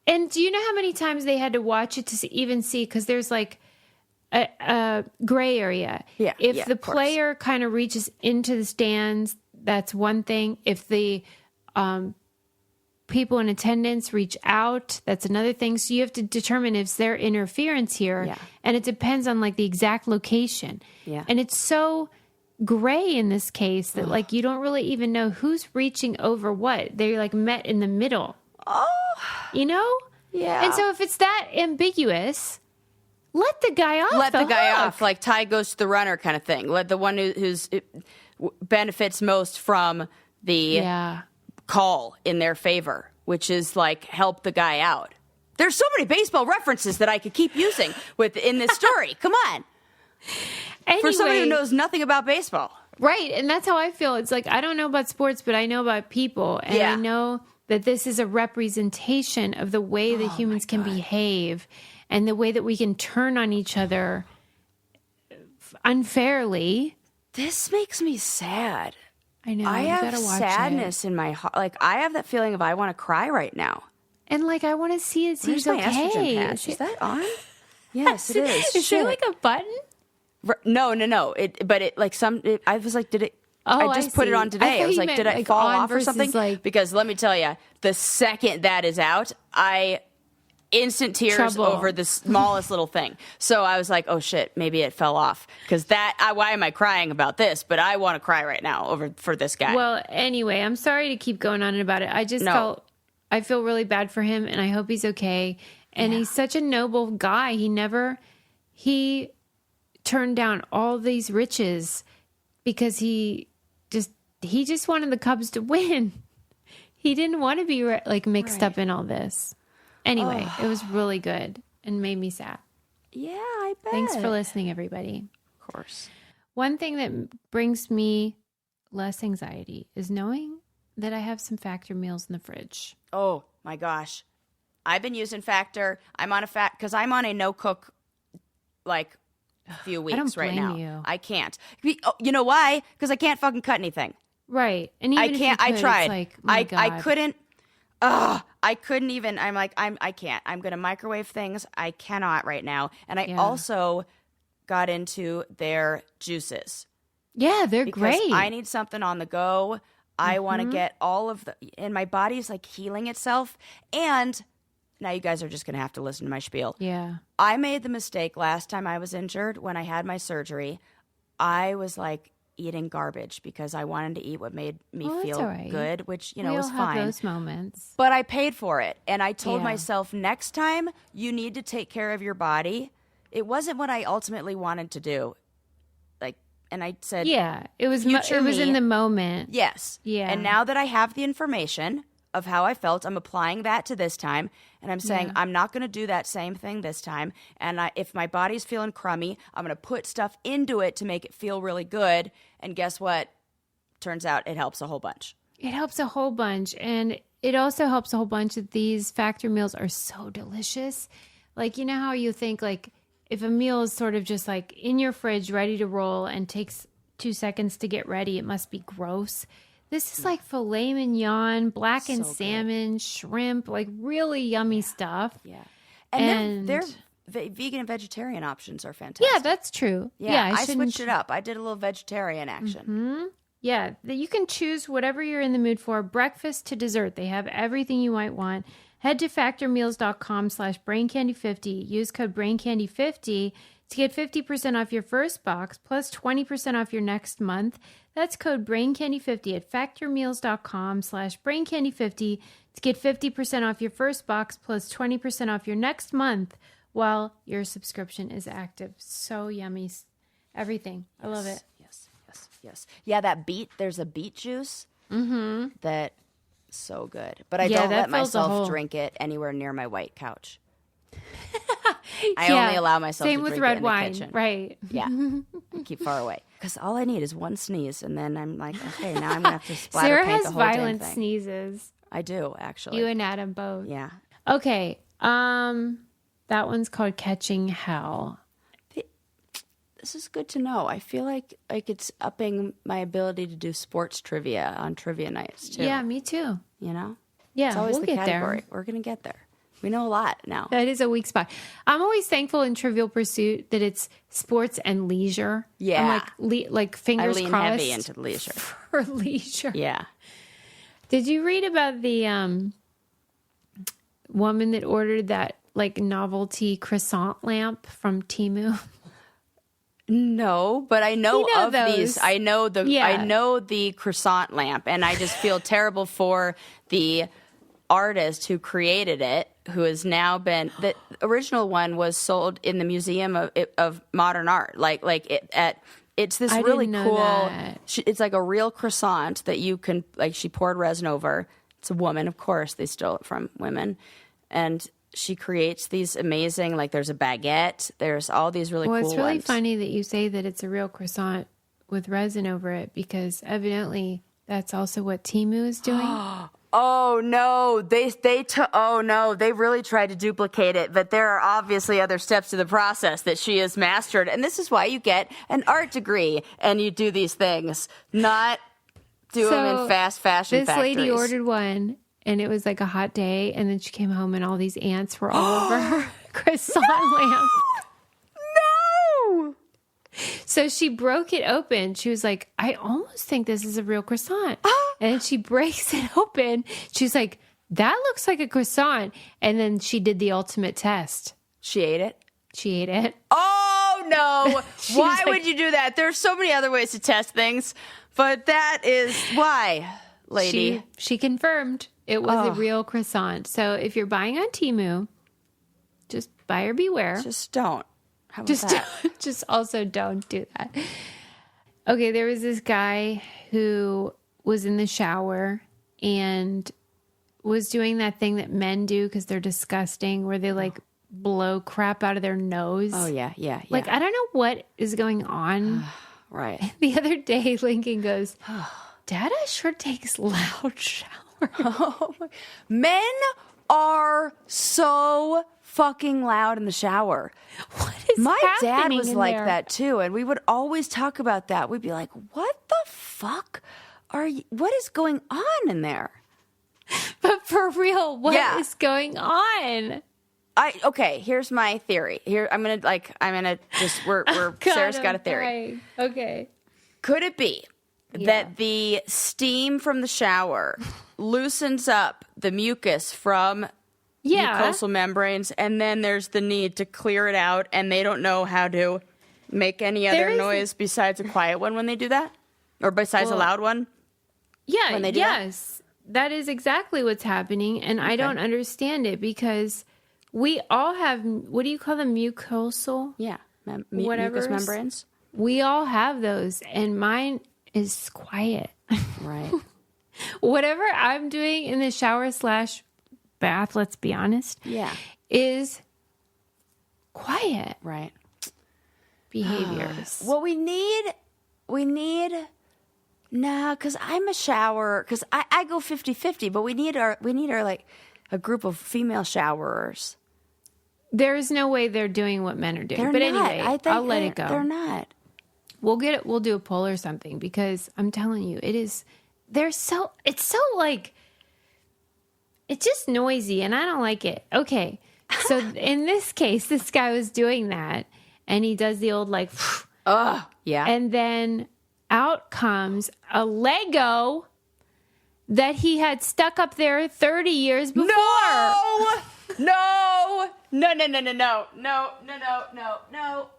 And do you know how many times they had to watch it to even see? Because there's like a gray area. Yeah. If the player kind of reaches into the stands, that's one thing. If the people in attendance reach out. That's another thing. So you have to determine if there interference here. Yeah. And it depends on like the exact location. Yeah. And it's so gray in this case that like you don't really even know who's reaching over what. They're like met in the middle. Oh. You know? Yeah. And so if it's that ambiguous, let the guy off. Let the guy hook. off, like tie goes to the runner kind of thing. Let the one who's benefits most from the call in their favor, which is like help the guy out. There's so many baseball references that I could keep using in this story. Come on. Anyway, for somebody who knows nothing about baseball. Right. And that's how I feel. It's like, I don't know about sports, but I know about people. And I know that this is a representation of the way that humans can behave and the way that we can turn on each other unfairly. This makes me sad. I know. I have sadness in my heart. Like, I have that feeling of I want to cry right now. And like, I want to see it. Where's my estrogen patch? Is that on? Yes, it is. Is there like a button? No. I was like, did it? I just put it on today. I was like, did it fall off or something? Like, because let me tell you, the second that is out, instant tears over the smallest little thing. So I was like, oh shit, maybe it fell off. Because why am I crying about this? But I want to cry right now for this guy. Well, anyway, I'm sorry to keep going on about it. I feel really bad for him, and I hope he's okay. And he's such a noble guy. He turned down all these riches because he just wanted the Cubs to win. He didn't want to be mixed up in all this. Anyway, it was really good and made me sad. Yeah, I bet. Thanks for listening, everybody. Of course. One thing that brings me less anxiety is knowing that I have some Factor meals in the fridge. Oh my gosh. I've been using Factor. I'm on because I'm on a no-cook few weeks right now. You. I can't. You know why? Because I can't fucking cut anything. Right. And even I can't. If you could, I tried. It's like, oh my God. I couldn't. I couldn't even. I'm like, I can't. I'm going to microwave things. I cannot right now. And I also got into their juices. Yeah, they're because great. I need something on the go. I want to get all of and my body's like healing itself. And now you guys are just going to have to listen to my spiel. Yeah. I made the mistake last time I was injured when I had my surgery. I was like eating garbage because I wanted to eat what made me feel good, which, was all fine. Have those moments. But I paid for it. And I told myself, next time you need to take care of your body. It wasn't what I ultimately wanted to do. And I said, it was in the moment. Yes. Yeah. And now that I have the information of how I felt, I'm applying that to this time. And I'm saying, I'm not going to do that same thing this time. And if my body's feeling crummy, I'm going to put stuff into it to make it feel really good. And guess what? Turns out it helps a whole bunch. It helps a whole bunch. And it also helps a whole bunch that these Factor meals are so delicious. Like, you know how you think if a meal is sort of just like in your fridge, ready to roll and takes 2 seconds to get ready, it must be gross. This is like filet mignon, blackened salmon, shrimp, like really yummy stuff. Yeah. And their vegan and vegetarian options are fantastic. Yeah, that's true. Yeah, I switched it up. I did a little vegetarian action. Mm-hmm. Yeah, you can choose whatever you're in the mood for, breakfast to dessert. They have everything you might want. Head to factormeals.com/braincandy50. Use code braincandy50 to get 50% off your first box plus 20% off your next month. That's code braincandy50 at factormeals.com/braincandy50 to get 50% off your first box plus 20% off your next month while your subscription is active. So yummy. Everything. I love it. Yes. Yeah, there's a beet juice that so good. But I don't let myself drink it anywhere near my white couch. I only allow myself to drink it in the kitchen. Right. Yeah. I keep far away. Because all I need is one sneeze, and then I'm like, okay, now I'm going to have to splatter paint the whole damn thing. Sarah has violent sneezes. I do, actually. You and Adam both. Yeah. Okay. That one's called Catching Hell. This is good to know. I feel like it's upping my ability to do sports trivia on trivia nights, too. Yeah, me too. You know? Yeah, it's always we'll the get category. there. We're going to get there. We know a lot now. That is a weak spot. I'm always thankful in Trivial Pursuit that it's sports and leisure. Yeah. I'm like fingers I lean crossed. heavy into leisure. For leisure. Yeah. Did you read about the woman that ordered that like novelty croissant lamp from Temu? No, but I know of those. these. I know the croissant lamp, and I just feel terrible for the artist who created it, who has now been, the original one was sold in the Museum of Modern Art. It's this really cool. It's like a real croissant that you can, like, she poured resin over. It's a woman, of course. They stole it from women, and she creates these amazing, like, there's a baguette. There's all these really cool ones. Well, it's really funny that you say that it's a real croissant with resin over it, because evidently that's also what Temu is doing. Oh no, they really tried to duplicate it, but there are obviously other steps to the process that she has mastered, and this is why you get an art degree and you do these things, not do them in fast fashion factories. This lady ordered one, and it was like a hot day, and then she came home and all these ants were all over her croissant lamp. No! So she broke it open. She was like, I almost think this is a real croissant. And then she breaks it open. She's like, that looks like a croissant. And then she did the ultimate test. She ate it? She ate it. Oh, no. Why would you do that? There's so many other ways to test things. But that is why, lady. She confirmed it was a real croissant. So if you're buying on Temu, just buyer beware. Just don't. How about that? Just also don't do that. Okay, there was this guy who was in the shower and was doing that thing that men do because they're disgusting, where they like blow crap out of their nose. Oh, yeah. Like, I don't know what is going on. Right. The other day, Lincoln goes, Dada sure takes loud shower. Men are so fucking loud in the shower. What is My dad happening was in like there? that too, and we would always talk about that. We'd be like, what the fuck what is going on in there? But for real, what is going on? Okay, here's my theory. Sarah's got a theory. Right. Okay. Could it be that the steam from the shower loosens up the mucus from mucosal membranes, and then there's the need to clear it out, and they don't know how to make any other noise besides a quiet one when they do that? Or besides a loud one? Yeah, when they do that is exactly what's happening, and I don't understand it, because we all have, what do you call them, mucosal? Yeah, mucous membranes. We all have those, and mine is quiet. Right. Whatever I'm doing in the shower / bath, let's be honest, is quiet. Right. Behaviors. Well, we need because I'm a shower, because I go 50-50, but we need our like a group of female showerers. There is no way they're doing what men are doing. They're but not. anyway, I think I'll let it go. They're not. We'll do a poll or something, because I'm telling you, it's so like, it's just noisy, and I don't like it. Okay. So in this case, this guy was doing that, and he does the old like, yeah. And then out comes a Lego that he had stuck up there 30 years before. No.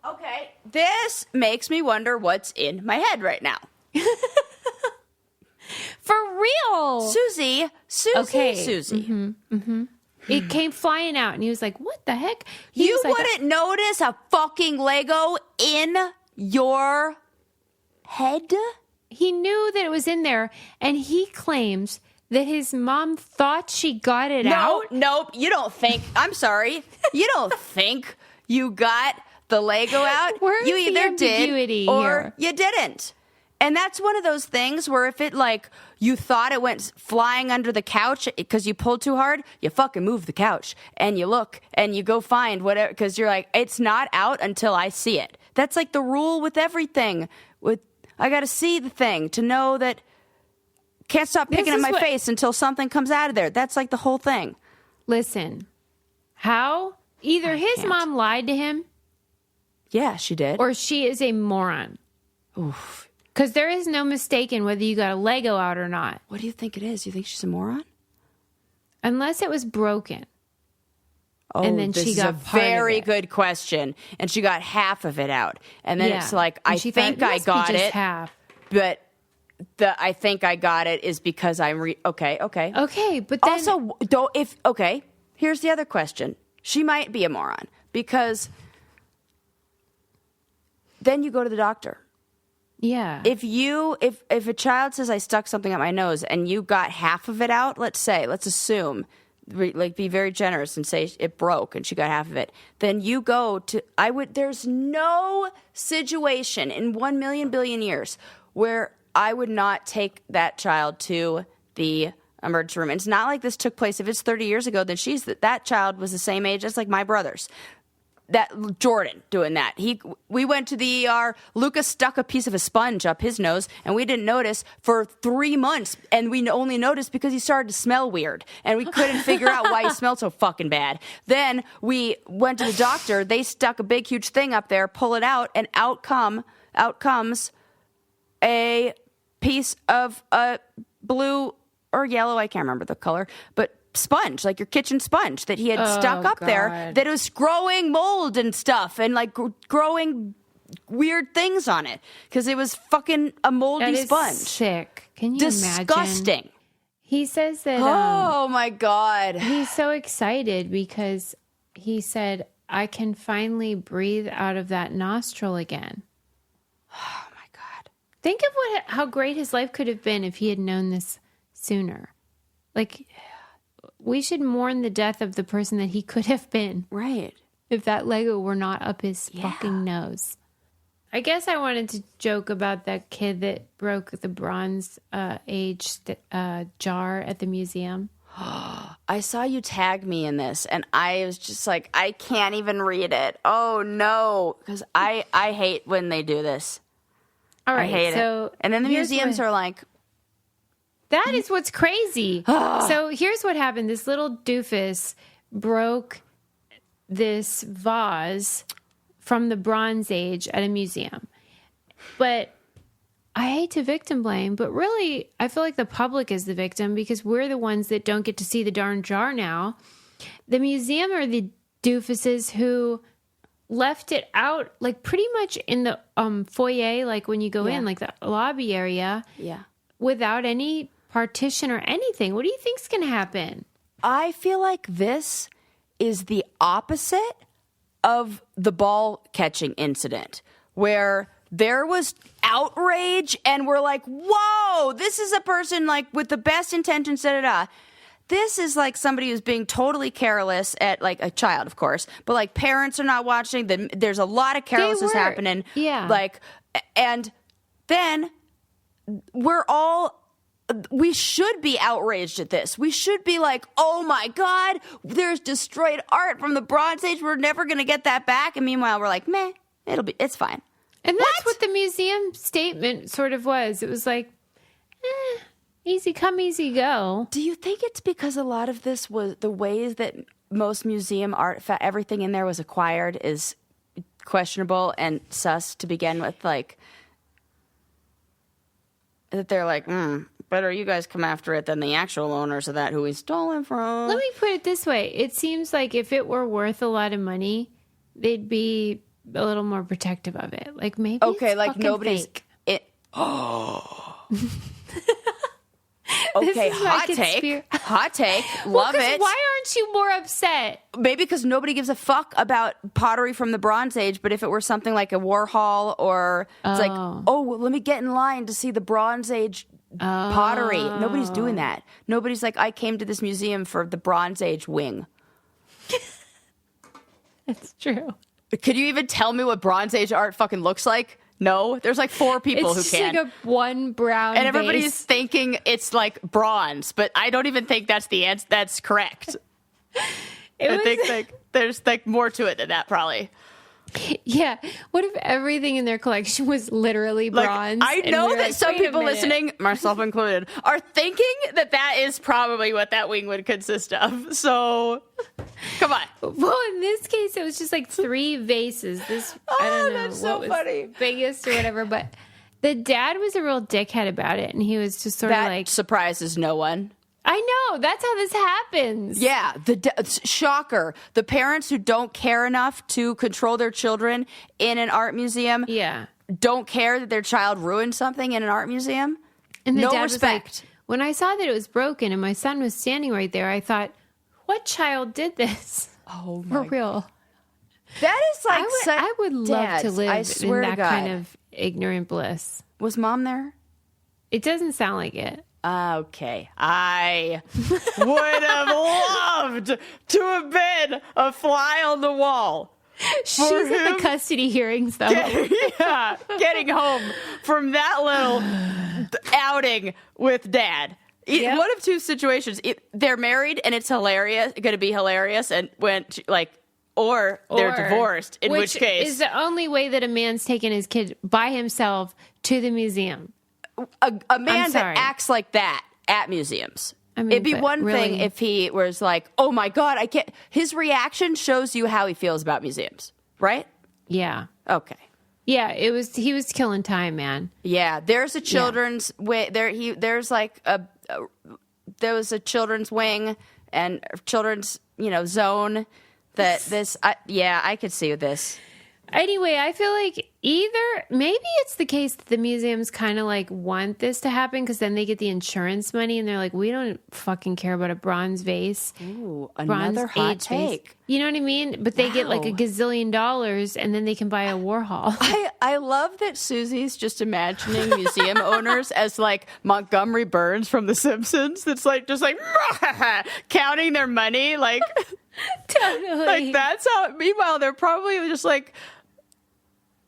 Okay. This makes me wonder what's in my head right now. For real. Susie. Okay. Susie. Mm-hmm. It came flying out, and he was like, what the heck? You wouldn't notice a fucking Lego in your head? He knew that it was in there, and he claims that his mom thought she got it out. Nope. You don't think. I'm sorry. You don't think you got the Lego out. Where's you either the ambiguity did or here? you didn't. And that's one of those things where if it like you thought it went flying under the couch because you pulled too hard, you fucking move the couch and you look and you go find whatever, because you're like, it's not out until I see it. That's like the rule with everything. I got to see the thing to know that. Can't stop picking at my face until something comes out of there. That's like the whole thing. Listen, either his mom lied to him. Yeah, she did. Or she is a moron. Oof. Because there is no mistaking whether you got a Lego out or not. What do you think it is? You think she's a moron? Unless it was broken. Oh, and then this she is got a part of very it. good question. And she got half of it out. And then it's like, And I she think thought, I "Must be got just it. half." But I think I got it is because I'm okay. Okay, but then Also, here's the other question. She might be a moron because then you go to the doctor. yeah. If a child says I stuck something up my nose and you got half of it out, let's assume, be very generous and say it broke and she got half of it, then you go to, there's no situation in 1 million billion years where I would not take that child to the emergency room. And it's not like this took place. If it's 30 years ago, then that child was the same age as like my brothers. That Jordan doing that. We went to the ER. Lucas stuck a piece of a sponge up his nose, and we didn't notice for 3 months. And we only noticed because he started to smell weird, and we couldn't figure out why he smelled so fucking bad. Then we went to the doctor. They stuck a big, huge thing up there, pull it out, and out comes a piece of blue or yellow. I can't remember the color, but sponge, like your kitchen sponge that he had stuck up there that was growing mold and stuff and like growing weird things on it because it was fucking a moldy sponge. Sick. Can you Disgusting. imagine? He says that. Oh my God. He's so excited because he said, "I can finally breathe out of that nostril again." Oh my God. Think of how great his life could have been if he had known this sooner. Like, we should mourn the death of the person that he could have been. Right. If that Lego were not up his fucking nose. I guess I wanted to joke about that kid that broke the Bronze Age jar at the museum. I saw you tag me in this, and I was just like, I can't even read it. Oh, no. Because I hate when they do this. All right. I hate it. And then the museums are like, that is what's crazy. So here's what happened. This little doofus broke this vase from the Bronze Age at a museum. But I hate to victim blame, but really I feel like the public is the victim because we're the ones that don't get to see the darn jar now. The museum are the doofuses who left it out like pretty much in the foyer, like when you go in, like the lobby area. Yeah. Without any partition or anything. What do you think's going to happen? I feel like this is the opposite of the ball catching incident where there was outrage and we're like, whoa, this is a person like with the best intentions, da-da-da. This is like somebody who's being totally careless at like a child, of course, but like parents are not watching. There's a lot of carelessness happening. Yeah. Like, and then we should be outraged at this. We should be like, oh my God, there's destroyed art from the Bronze Age. We're never going to get that back. And meanwhile, we're like, meh, it's fine. And that's what the museum statement sort of was. It was like, easy come, easy go. Do you think it's because a lot of this was the ways that most museum art, everything in there was acquired is questionable and sus to begin with? Like, that they're like, better you guys come after it than the actual owners of that who we stole it from. Let me put it this way. It seems like if it were worth a lot of money, they'd be a little more protective of it. Like maybe it's like fucking nobody's fake. Oh. Okay, hot take. Love it. Why aren't you more upset? Maybe because nobody gives a fuck about pottery from the Bronze Age, but if it were something like a Warhol or it's like, well, let me get in line to see the Bronze Age pottery. Nobody's doing that. Nobody's like, I came to this museum for the Bronze Age wing. That's true. Could you even tell me what Bronze Age art fucking looks like? No, there's like 4 people who can. It's like a one brown and everybody's vase. thinking it's like bronze, but I don't even think that's the answer. That's correct. I think like there's like more to it than that, probably. Yeah. What if everything in their collection was literally bronze? I know that some people listening, myself included, are thinking that is probably what that wing would consist of. So, come on. Well, in this case, it was just like 3 vases. I don't know that's so what funny. was biggest or whatever, but the dad was a real dickhead about it, and he was just sort of like... surprises no one. I I know. That's how this happens. Yeah. Shocker. The parents who don't care enough to control their children in an art museum don't care that their child ruined something in an art museum. And the no dad respect. was like, when I saw that it was broken and my son was standing right there, I thought, what child did this? Oh, for real. That is like I would love to live in that kind of ignorant bliss. Was Mom there? It doesn't sound like it. Okay. I would have loved to have been a fly on the wall. She's at the custody hearings, though. Getting home from that little outing with Dad. Yep. One of two situations. They're married and it's hilarious, going to be hilarious, and or they're divorced, in which case is the only way that a man's taking his kid by himself to the museum. A man that acts like that at museums. I mean, it'd be one thing if he was like, "Oh my God, I can't." His reaction shows you how he feels about museums, right? Yeah. Okay. Yeah, he was killing time, man. Yeah, there's a children's way there was a children's wing and children's, zone that I could see this. Anyway, I feel like maybe it's the case that the museums kind of like want this to happen because then they get the insurance money and they're like, we don't fucking care about a bronze vase. Ooh, another hot take. Vase. You know what I mean? But they get like $1 gazillion and then they can buy a Warhol. I love that Susie's just imagining museum owners as like Montgomery Burns from The Simpsons. That's like just like counting their money, like totally. Like that's how. Meanwhile, they're probably just like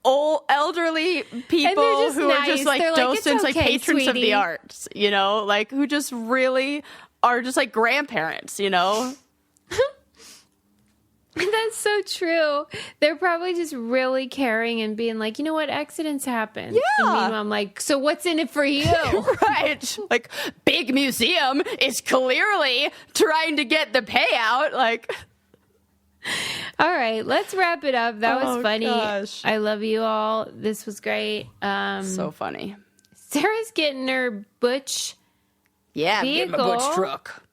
old elderly people who are just like docents, like patrons of the arts, like who just really are just like grandparents, That's so true. They're probably just really caring and being like, you know what, accidents happen. Yeah. And meanwhile, I'm like, so what's in it for you? Right. Like, big museum is clearly trying to get the payout. Like, all right, let's wrap it up. That was funny. Gosh. I love you all. This was great. So funny. Sarah's getting her Butch. Yeah, I'm getting my Butch truck.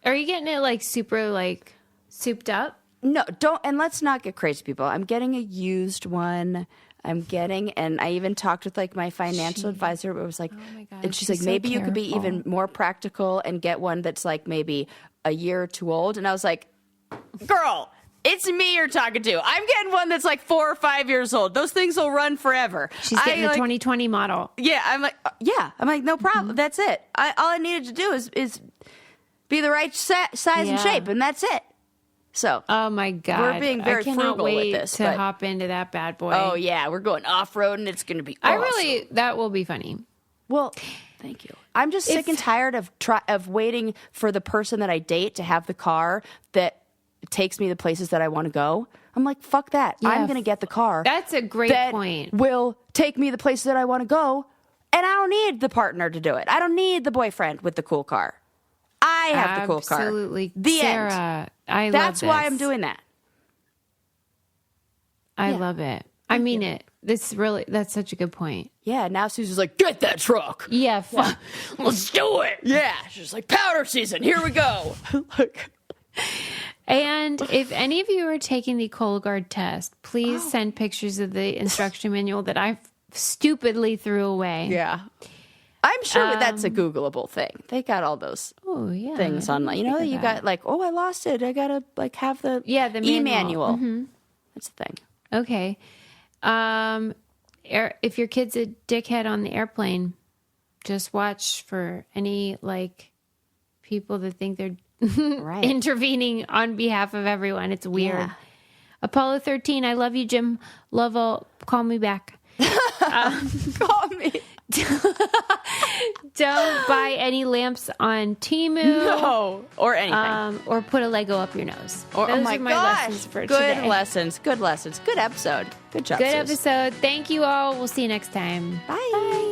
Are you getting it like super like souped up? No, don't. And let's not get crazy, people. I'm getting a used one. And I even talked with like my financial advisor. It was like, oh my God, and she's like, so maybe careful. You could be even more practical and get one that's like maybe a year or two old. And I was like, girl, it's me you're talking to. I'm getting one that's like 4 or 5 years old. Those things will run forever. She's getting the 2020 model. Yeah, I'm like, no problem. That's it. All I needed to do is be the right size and shape, and that's it. So, oh my God, we're being very frugal with this. To hop into that bad boy. Oh yeah, we're going off road, and it's going to be awesome. That will be funny. Well, thank you. I'm just sick and tired of waiting for the person that I date to have the car that takes me the places that I want to go. I'm like, fuck that. Yeah, I'm going to get the car. That's a great point. Will take me the places that I want to go, and I don't need the partner to do it. I don't need the boyfriend with the cool car. I have the cool car. Absolutely. The Sarah, end. That's why I'm doing that. I love it. I mean it. That's such a good point. Yeah, now Susie's like, get that truck. Yeah, let's do it. Yeah, she's like, powder season, here we go. And if any of you are taking the Cologuard test, please send pictures of the instruction manual that I stupidly threw away. Yeah. I'm sure that's a Googleable thing. They got all those things online. You got like, I lost it. I got to like have the e-manual. Mm-hmm. That's the thing. Okay. If your kid's a dickhead on the airplane, just watch for any like people that think they're intervening on behalf of everyone. It's weird. Yeah. Apollo 13, I love you, Jim Lovell. Call me back. Call me. Don't buy any lamps on Temu. No, or anything. Or put a Lego up your nose. Those are my lessons for today. Good lessons. Good episode. Good job, Good episode. Thank you all. We'll see you next time. Bye.